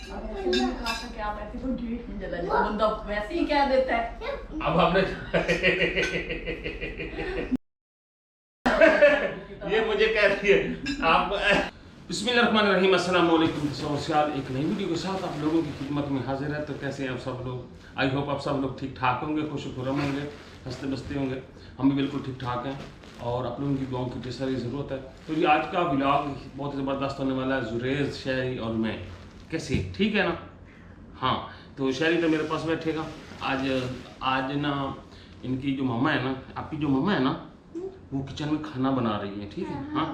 खा सके आप ऐसे कोई गेट नहीं जला जाए बंदा वैसे ही कह देता है। अब हमने ये मुझे कह रही है आप। बिस्मिल्लाहिर्रहमानिर्रहीम, अस्सलाम वालेकुम। एक नई वीडियो के साथ आप लोगों की खिदमत में हाजिर है। तो कैसे हैं आप सब लोग? आई होप आप सब लोग ठीक ठाक होंगे, खुश खुरम होंगे, हंसते बसते होंगे। हम भी बिल्कुल ठीक ठाक हैं और आप लोगों की दुआओं की ढेर सारी ज़रूरत है। तो ये आज का व्लॉग बहुत ज़बरदस्त होने वाला है। जुरेज, शहरी और मैं कैसे, ठीक है ना? हाँ, तो शहरी तो मेरे पास बैठेगा आज ना। इनकी जो मम्मा है ना, आपकी जो मम्मा है ना, वो किचन में खाना बना रही है, ठीक है? हाँ,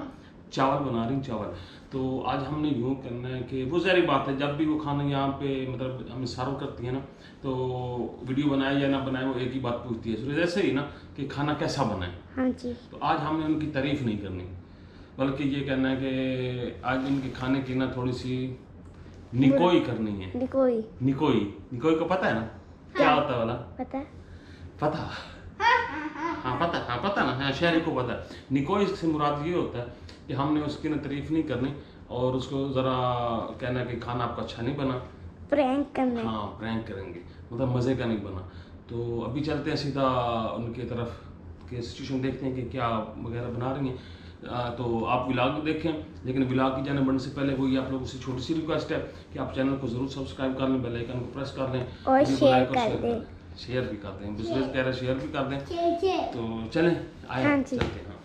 चावल बना रही हैं, चावल। तो आज हमने यूँ करना है कि वो सारी बात है, जब भी वो खाना यहाँ पे मतलब हमें सर्व करती है ना, तो वीडियो बनाए या ना बनाए वो एक ही बात पूछती है, जैसे ही ना कि खाना कैसा बना है। हाँ जी। तो आज हमने उनकी तारीफ नहीं करनी, बल्कि ये कहना है कि आज इनके खाने की ना थोड़ी सी निकोई करनी है। निकोई निकोई को पता है ना क्या होता है वाला? पता है? पता? हाँ पता ना। हाँ, शहरी को पता है। निकोई से मुराद ये होता है कि हमने उसकी ना तारीफ नहीं करनी और उसको ज़रा कहना कि खाना आपका अच्छा नहीं बना, प्रैंक करना। हाँ, प्रैंक करेंगे, मतलब मज़े का नहीं बना। तो अभी चलते हैं सीधा उनकी तरफ के सिचुएशन देखते हैं कि क्या वगैरह बना रही हैं। तो आप व्लॉग देखें, लेकिन व्लॉग की जाने बढ़ने से पहले वही आप लोगों से छोटी सी रिक्वेस्ट है कि आप चैनल को ज़रूर सब्सक्राइब कर लें, बेल आइकन को प्रेस कर लें और शेयर कर दें। शेयर भी कर दें, बिजनेस कह रहे शेयर भी कर दें। तो चलें आए, हाँ चलते हैं।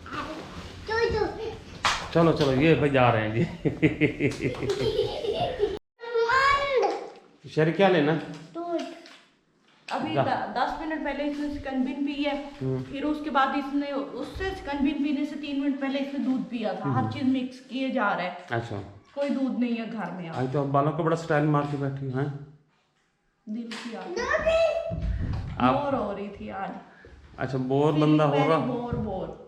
चलो ये भाई जा रहे हैं जी। शेर क्या लेना? अभी 10 मिनट पहले इसने सिकंदबिन पी है, फिर उसके बाद इसने उससे सिकंदबिन पीने से 3 मिनट पहले इसने दूध पिया था। हर चीज मिक्स किए जा रहा है। अच्छा, कोई दूध नहीं है घर में। आज तो आप बालों को बड़ा स्टाइल मार के बैठी हैं। दिल की आप बोर हो रही थी आज। अच्छा, बोर बंदा हो रहा। बोर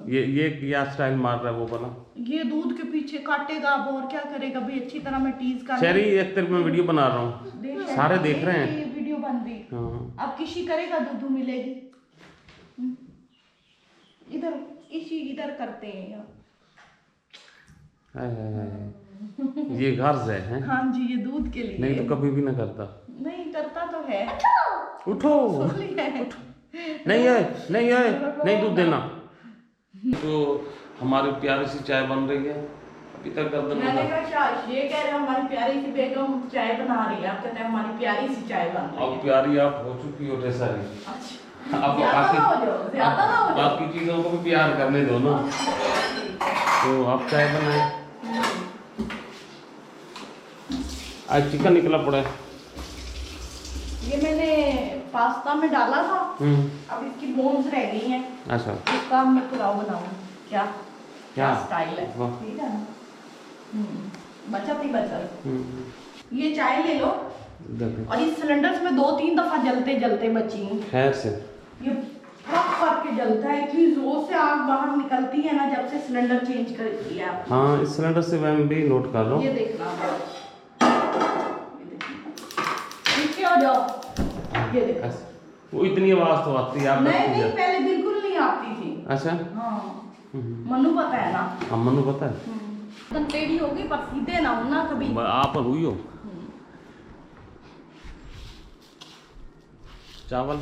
ये क्या स्टाइल मार रहा है वो वाला? ये दूध के पीछे काटेगा, अब और क्या करेगा भी। अच्छी तरह मैं टीज कर शहरी, एक तरफ मैं वीडियो बना रहा हूँ, सारे देख रहे हैं। ये वीडियो बन रही। हाँ। अब किसी करेगा दूध मिलेगी। इधर किसी इधर करते हैं यार। हाय। ये गर्ज है? हाँ जी, ये दूध के लिए। नहीं तो कभी भी ना करता। नहीं करता तो है। उठो। नहीं है, नहीं दूध देना। तो हमारी प्यारी सी चाय बन रही है, अभी तक गर्दन मैंने कहा ये कह रहे हमारी प्यारी सी बेगम चाय बना रही है, आप कहते हैं हमारी प्यारी सी चाय बन रही है। अब प्यारी आप हो चुकी हो ढेर सारी। अच्छा, अब ज्यादा ना हो जाओ। बाकी चीजों को भी प्यार करने दो ना। तो आप चाय बनाए। आज चिकन निकला पड़ा है। ये मैंने पास्ता में डाला था, अब इसकी बोन्स रह गई हैं। अच्छा, इसका मैं पुलाव बनाऊं। क्या स्टाइल है, वाह। ठीक है ना? बचत ही बचत। ये चाय ले लो। और इस सिलेंडर में 2-3 दफा जलते बची हूँ। खैर से ये फट करके जलता है, इतनी जोर से आग बाहर निकलती है ना जब से सिलेंडर चेंज कर दिया। हाँ, इस सिलेंडर से मैं भी नोट कर रहा हूँ। ये देखना, नीचे हो जाओ। ये देखो, वो इतनी आवाज तो आती है आप? नहीं पहले बिल्कुल नहीं आती थी। अच्छा, हाँ, मनु पता है ना? हाँ, मनु पता है। एकदम टेढ़ी हो गई, पर सीधे ना हो ना कभी। आप हुई हो। चावल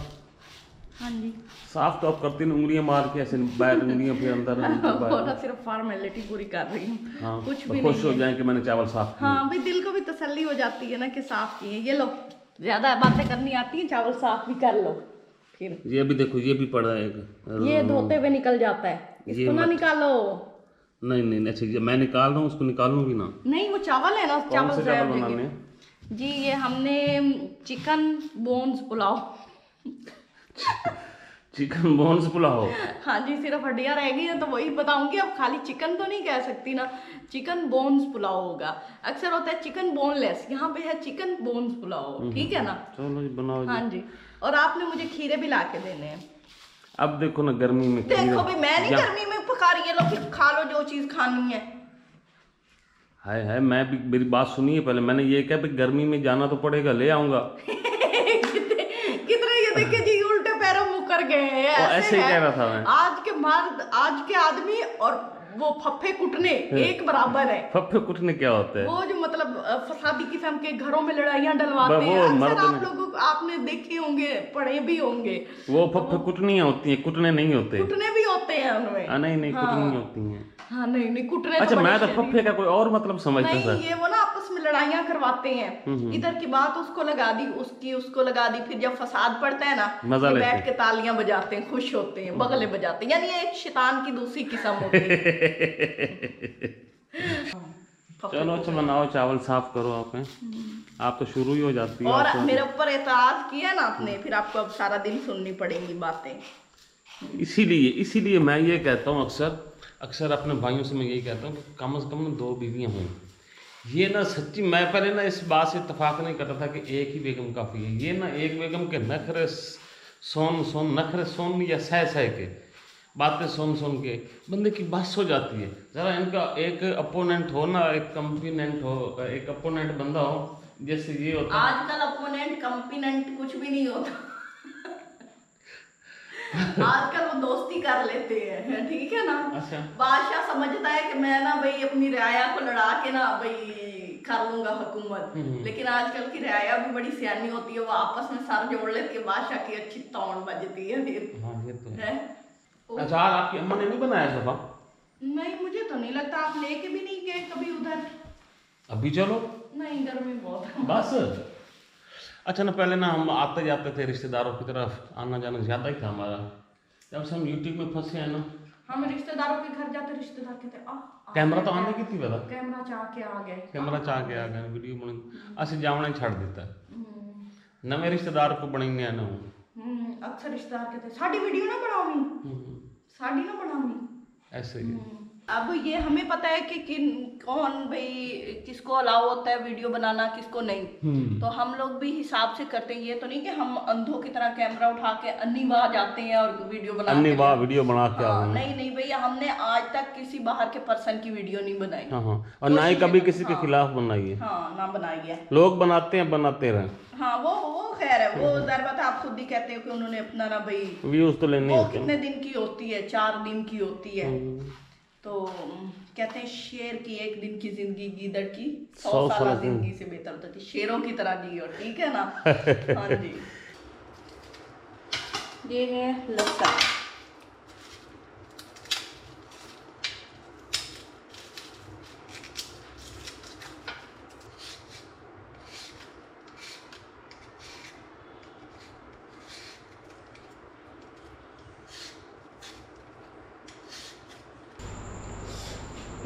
हाँ जी, साफ तो आप करती नहीं, उंगलियां मार के ऐसे बाहर, उंगलियां फिर अंदर वो ना सिर्फ फॉर्मेलिटी पूरी कर रही हूँ। हाँ, कुछ भी खुश नहीं हो है। जाए कि मैंने चावल साफ किए। हाँ भाई, दिल को भी तसल्ली हो जाती है ना कि साफ किए। ये लो, ज्यादा बातें करनी आती है, चावल साफ भी कर लो। फिर ये भी देखो, ये भी पड़ा है एक। ये धोते हुए निकल जाता है, इसको ना निकालो। नहीं, अच्छा, ये मैं निकाल रहा हूँ, उसको निकालूं भी ना। नहीं, वो चावल है ना, कौन से चावल बनाने जाएंगे। हैं? जी, ये हमने chicken bones pulao. Chicken bones pulao. हाँ जी, सिर्फ हड्डियां रह गई हैं तो वही बताऊंगी। अब खाली चिकन तो नहीं कह सकती ना, चिकन बोन्स पुलाव होगा। अक्सर होता है चिकन बोनलेस, यहाँ पे है चिकन बोन्स पुलाव, ठीक है ना? चलो जी, बनाओ जी। हाँ जी, और आपने मुझे खीरे भी ला के देने हैं। अब देखो ना, गर्मी में देखो भाई, मैं नहीं गर्मी में पका रही है, लो फिर खा लो जो चीज खानी है। हाय, मैं भी, मेरी बात सुनिए पहले। मैंने ये कहा भाई गर्मी में जाना तो पड़ेगा, ले आऊंगा। कितने ये देखिए जी, उल्टे पैरों मुकर गए हैं। ऐसे ही कह रहा था मैं। आज के मर्द, आज के आदमी और वो फफे कुटने एक बराबर है। फफे कुटने क्या होता है? वो जो मतलब फसादी किस्म के घरों में लड़ाइयाँ डलवाते हैं, अक्सर आप लोगों को आपने देखे होंगे, पढ़े भी होंगे। वो फफे कुटनियाँ होती हैं, कुटने नहीं होते। कुटने भी होते हैं उनमें। नहीं कुटनी होती हैं। हाँ नहीं कुटने। अच्छा, मैं तो फफे का कोई और मतलब समझता था। नहीं, ये वो ना आपस में लड़ाइयाँ करवाते हैं, इधर की बात उसको लगा दी, उसकी उसको लगा दी, फिर जब फसाद पड़ता है ना, मजा लेते हैं, बैठ के तालियां बजाते हैं, खुश होते हैं, बगले बजाते हैं, यानी ये एक शैतान की दूसरी किस्म होती है। चलो अच्छा बनाओ, चावल साफ करो। आप तो शुरू ही हो जाती है। और मेरे ऊपर एतराज किया ना आपने, फिर आपको अब सारा दिन सुननी पड़ेंगी बातें। इसीलिए मैं ये कहता हूँ, अक्सर अपने भाइयों से मैं यही कहता हूँ कि कम से कम 2 बीवियाँ हों। ये ना सच्ची, मैं पहले ना इस बात से इत्तेफाक नहीं करता था कि एक ही बेगम काफ़ी है। ये ना एक बेगम के नखरे नखरे सोन या सह के बातें सुन के बंदे की बस हो जाती है। ज़रा इनका एक अपोनेंट हो ना, एक अपोनेंट बंदा हो, जैसे ये होता है आजकल अपोनेंट कंपिनेंट कुछ भी नहीं होता। आजकल वो दोस्ती कर लेते हैं, ठीक है ना। अच्छा, बादशाह समझता है कि मैं ना भाई अपनी रियाया को लड़ा के ना भाई कर लूंगा हुकूमत, लेकिन आजकल की रियाया भी बड़ी सियानी होती है, वो आपस में सर जोड़ लेती है, बादशाह की अच्छी तौण बजती है फिर। हाँ ये तो है। अच्छा, आपकी अम्मा ने नहीं बनाया सफा? नहीं, मुझे तो नहीं लगता, आप लेके भी नहीं गए कभी उधर। अभी चलो। नहीं, गर्मी बहुत है बस। अच्छा ना, पहले ना हम आते जाते थे रिश्तेदारों की तरफ, आना जाना ज़्यादा ही था हमारा। जब से हम यूट्यूब में फंसे हैं ना, हम रिश्तेदारों के घर जाते, रिश्तेदार कहते कैमरा तो आने की थी बता, कैमरा चाह के आ गए, वीडियो बने असं जावना ही छड़ देता नवे रिश्तेदार को बनेंगे ना। अक्सर रिश्तेदार कहते साड़ी वीडियो ना बनाओगी, साड़ी ना बनाओगी, ऐसे ही। अब ये हमें पता है कि कौन भाई किसको अलाउ होता है वीडियो बनाना, किसको नहीं, तो हम लोग भी हिसाब से करते हैं। ये तो नहीं कि हम अंधों की तरह कैमरा उठा के अन्नीवाह जाते हैं और वीडियो बना के नहीं भैया, हमने आज तक किसी बाहर के पर्सन की वीडियो नहीं बनाई। और ना ही कभी किसी के खिलाफ बनाई है। हाँ, ना बनाई है। लोग बनाते रहे। हाँ, वो खैर है, वो दर बात आप खुद ही कहते हो कि उन्होंने अपना ना भाई व्यूज तो लेने होते हैं। कितने दिन की होती है, 4 दिन की होती है। तो कहते हैं शेर की 1 दिन की जिंदगी गीदड़ की 100 साल जिंदगी से बेहतर होती है। शेरों की तरह जियो, ठीक है ना। हाँ जी, ये है लहसुन।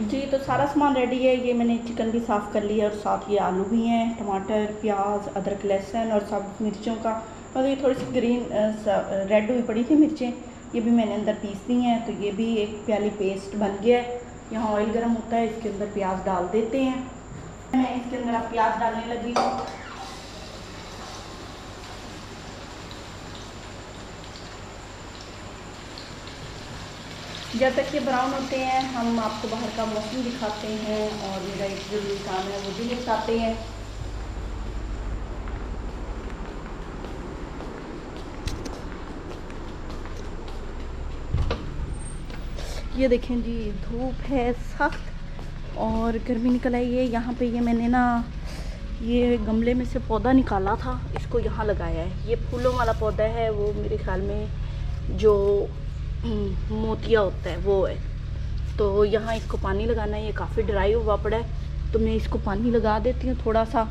जी, तो सारा सामान रेडी है। ये मैंने चिकन भी साफ़ कर लिया और साथ ये आलू भी हैं, टमाटर, प्याज, अदरक, लहसुन और सब मिर्चों का, और ये थोड़ी सी ग्रीन रेड हुई पड़ी थी मिर्चें, ये भी मैंने अंदर पीस दी हैं। तो ये भी एक प्याली पेस्ट बन गया है। यहाँ ऑयल गर्म होता है, इसके अंदर प्याज डाल देते हैं। मैं इसके अंदर अब प्याज डालने लगी हूँ। जब तक ये ब्राउन होते हैं हम आपको बाहर का मौसम दिखाते हैं और मेरा एक जरूरी काम है वो भी निपटाते हैं। ये देखें जी, धूप है सख्त और गर्मी निकल आई है। यहाँ पे ये मैंने ना ये गमले में से पौधा निकाला था, इसको यहाँ लगाया है। ये फूलों वाला पौधा है, वो मेरे ख्याल में जो मोतिया होता है वो है। तो यहाँ इसको पानी लगाना है, ये काफ़ी ड्राई हुआ पड़ा है, तो मैं इसको पानी लगा देती हूँ थोड़ा सा,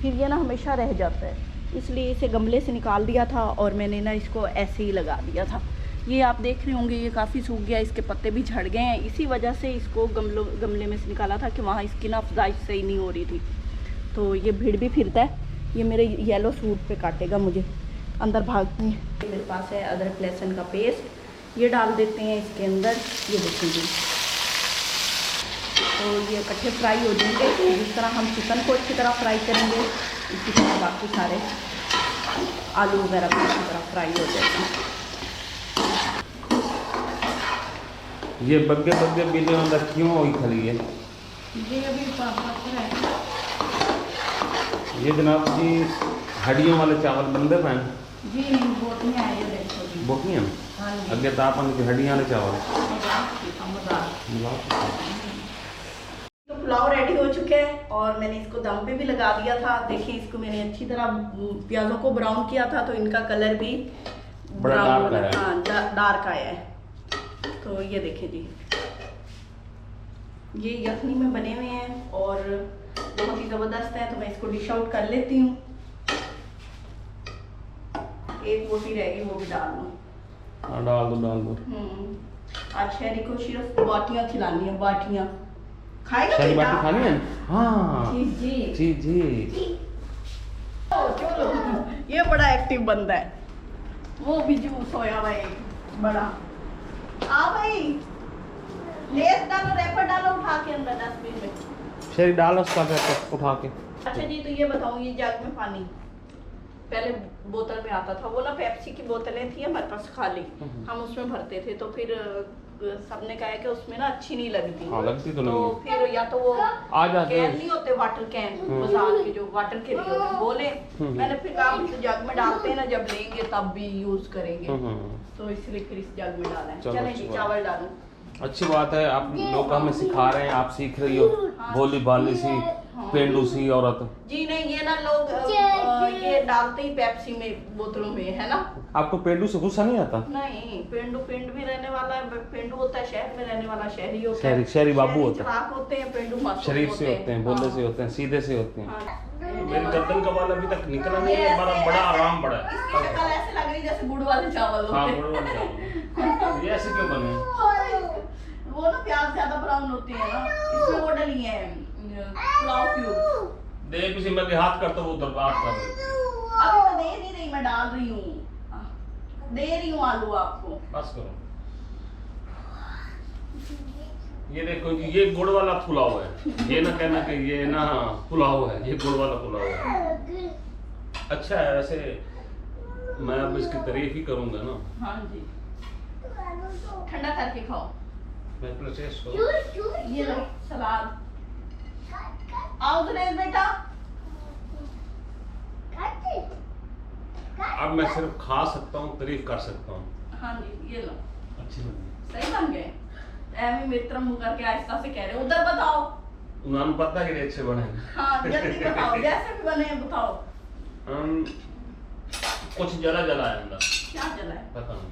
फिर ये ना हमेशा रह जाता है, इसलिए इसे गमले से निकाल दिया था और मैंने ना इसको ऐसे ही लगा दिया था। ये आप देख रहे होंगे ये काफ़ी सूख गया, इसके पत्ते भी झड़ गए हैं, इसी वजह से इसको गमले में से निकाला था कि वहाँ इसकी ना अफजाइश सही नहीं हो रही थी। तो ये भीड़ भी फिरता है, ये मेरे येलो सूट पे काटेगा मुझे, अंदर भागती है। मेरे पास है अदरक लहसुन का पेस्ट, ये डाल देते हैं इसके अंदर। ये देखेंगे तो ये इकट्ठे फ्राई हो जाएंगे। जिस तरह हम चिकन को अच्छी तरह फ्राई करेंगे इसी तरह बाकी सारे आलू वगैरह भी अच्छी तरह फ्राई हो जाएंगे। ये बग्गे बीजे अंदर क्यों हुई खली है? ये अभी है। ये जनाब जी हड्डियों वाले चावल बनते हैं। जी बोटियां हैं, ये देखो जी। बोटियां हाँ जी। अगे तो अपन की हड्डियां वाले चावल मज़ा। तो पुलाव रेडी हो चुके हैं और मैंने इसको दम पे भी लगा दिया था। देखिए इसको मैंने अच्छी तरह प्याजों को ब्राउन किया था तो इनका कलर भी बड़ा डार्क आया है। हाँ डार्क आया है। तो ये देखिए जी, ये यखनी में बने हुए हैं और बहुत ही ज़बरदस्त है। तो मैं इसको डिश आउट कर लेती हूँ। एक बोटी रहेगी वो भी डाल दूँ। हाँ डाल दो। आज शहरी को सिर्फ बाटियाँ खिलानी है, बाटियाँ खाएगा शहरी बेटा? बाटी खानी है। हाँ जी जी जी जी। चलो ये बड़ा एक्टिव बंदा है। वो भी जूस होया भाई बड़ा। आ भाई लेस डालो, रैपर डालो उठा के अंदर डस्टबिन में। शहरी डाल उसका पैकेट उठा के। अच्छा जी, तो ये बताऊं, ये जग में पानी पहले बोतल में आता था, वो ना पेप्सी की बोतलें थी हमारे पास खाली, हम उसमें भरते थे। तो फिर सबने कहा कि उसमें ना अच्छी नहीं लगती। हाँ लगती तो तो नहीं। फिर या तो वो आ जाते कैन नहीं होते, वाटर कैन बाजार के जो वाटर के लिए होते, वो ले। मैंने फिर कहा तो जग में डालते हैं ना, जब लेंगे तब भी यूज करेंगे, तो इसलिए फिर इस जग में डाला है। चलो, चलें अच्छी जी बात। चावल डालूं। अच्छी बात है, आप लोग हमें सिखा रहे हैं, आप सीख रही हो भोली भाली सी पेंडू सी औरत। जी नहीं, ये ना लोग ये डालते ही पेप्सी में बोतलों में, है ना। आपको पेंडू से गुस्सा नहीं आता? नहीं, पेंडू पेंड भी रहने वाला है, पेंडू होता है शहर में रहने वाला, शहरी होता है, शहरी बाबू होता है। चालाक होते हैं, पेंडू मासूम शरीफ से होते हैं, भोले से होते हैं, सीधे से होते हैं। मेरी गर्दन का बाल अभी तक निकला नहीं है, बड़ा आराम पड़ा है। इसकी शक्ल ऐसे लग रही जैसे गुड़ वाले चावल होते हाँ हैं। गुड़ वाले चावल। ये ऐसे क्यों बने? वो ना प्याज ज्यादा ब्राउन होती है ना, इसमें वो डली है पुलाव क्यूब। दे किसी मैं के हाथ करता वो उधर बात कर रही। अभी तो दे नहीं रही, मैं डाल रही हूँ, दे रही हूँ आलू आपको। बस करो। ये देखो जी, ये गुड़ वाला पुलाव है, ये ना कहना कि ये ना पुलाव है, ये गुड़ वाला पुलाव है। अच्छा है वैसे, मैं अब इसकी तारीफ ही करूंगा ना। हाँ जी, ठंडा करके खाओ। मैं अपना टेस्ट करूं। ये लो सलाद। आओ दिनेश बेटा। अब मैं सिर्फ खा सकता हूँ, तारीफ कर सकता हूँ। हाँ जी, ये लो। अच्छी बनी। सही बन गए। एमी मित्र मुंह करके आहिस्ता से कह रहे, उधर बताओ। उन्होंने पता कि अच्छे बने। हाँ जल्दी बताओ, जैसे भी बने बताओ। कुछ जला जला है अंदर। क्या जला है? पता नहीं,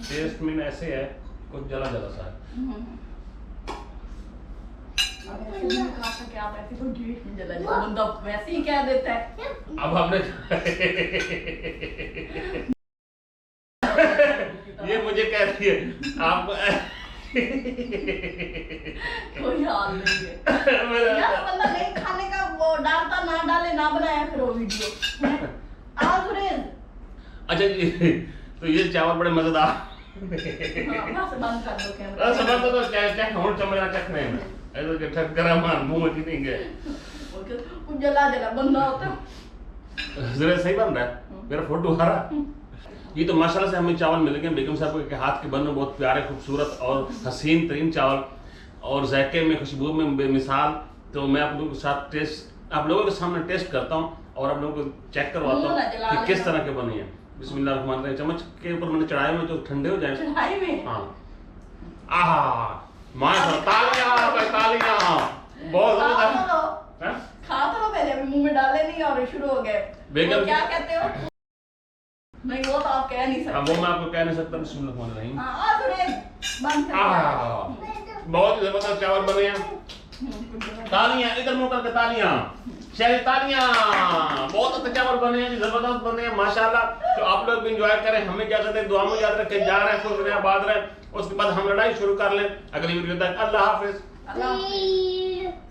टेस्ट में ऐसे है, कुछ जला जला सा है। अब ऐसे भी खा सके आप, ऐसे तो ढीठ में जला जाए, बंदा वैसे ही कह देता है। अब आपने ये मुझे कह रही है आप कोई हाल नहीं है यार, बंदा नहीं खाने का वो डालता, ना डाले ना बनाया करो वीडियो। आओ सुरेश। अच्छा जी, तो ये चावल बड़े मजेदार। हाँ, बंद कर दो कैमरा। समझ तो चेक होड़ चमड़ा चेक नहीं है, ऐसे कि ठक करा मान मुंह में नहीं गए। कुछ जला जला बंदा होता। जरा सही बन रहा है, मेरा फोटो हरा। ये तो माशाल्लाह से हमें चावल मिल गए बेगम साहब के हाथ के बने, बहुत प्यारे खूबसूरत और हसीन तरीन चावल और जायके में, खुशबू में बेमिसाल। तो मैं आप लोगों के साथ टेस्ट, आप लोगों के सामने टेस्ट करता हूँ और आप लोगों को चेक करवाता हूँ कि किस तरह के बने हैं। बिस्मिल्लाहिर्रहमानिर्रहीम। चम्मच के ऊपर मैंने चढ़ाए हुए जो ठंडे हो जाए। चढ़ाई में? हाँ। आहा, माशाल्लाह, तालियां भाई, तालियां। बहुत ज़बरदस्त। खा तो लो पहले, अभी मुंह में डाले नहीं और शुरू हो गए। बेगम क्या कहते हो? नहीं वो तो आप कह नहीं सकते। वो मैं आपको कह नहीं सकता। बिस्मिल्लाहिर्रहमानिर्रहीम। हाँ सुरेश बंद कर। बहुत ही जबरदस्त चावल बने हैं। तालियां, इधर मुंह करके तालियां, शहरी तालियां। बहुत अच्छे चावल बने हैं, जबरदस्त बने हैं माशाल्लाह। तो आप लोग भी एंजॉय करें, हमें क्या कहते हैं, दुआ में याद रखें, जा रहे हैं, खुश रहें, आबाद रहें। उसके बाद हम लड़ाई शुरू कर लें। अगली वीडियो तक अल्लाह हाफिज।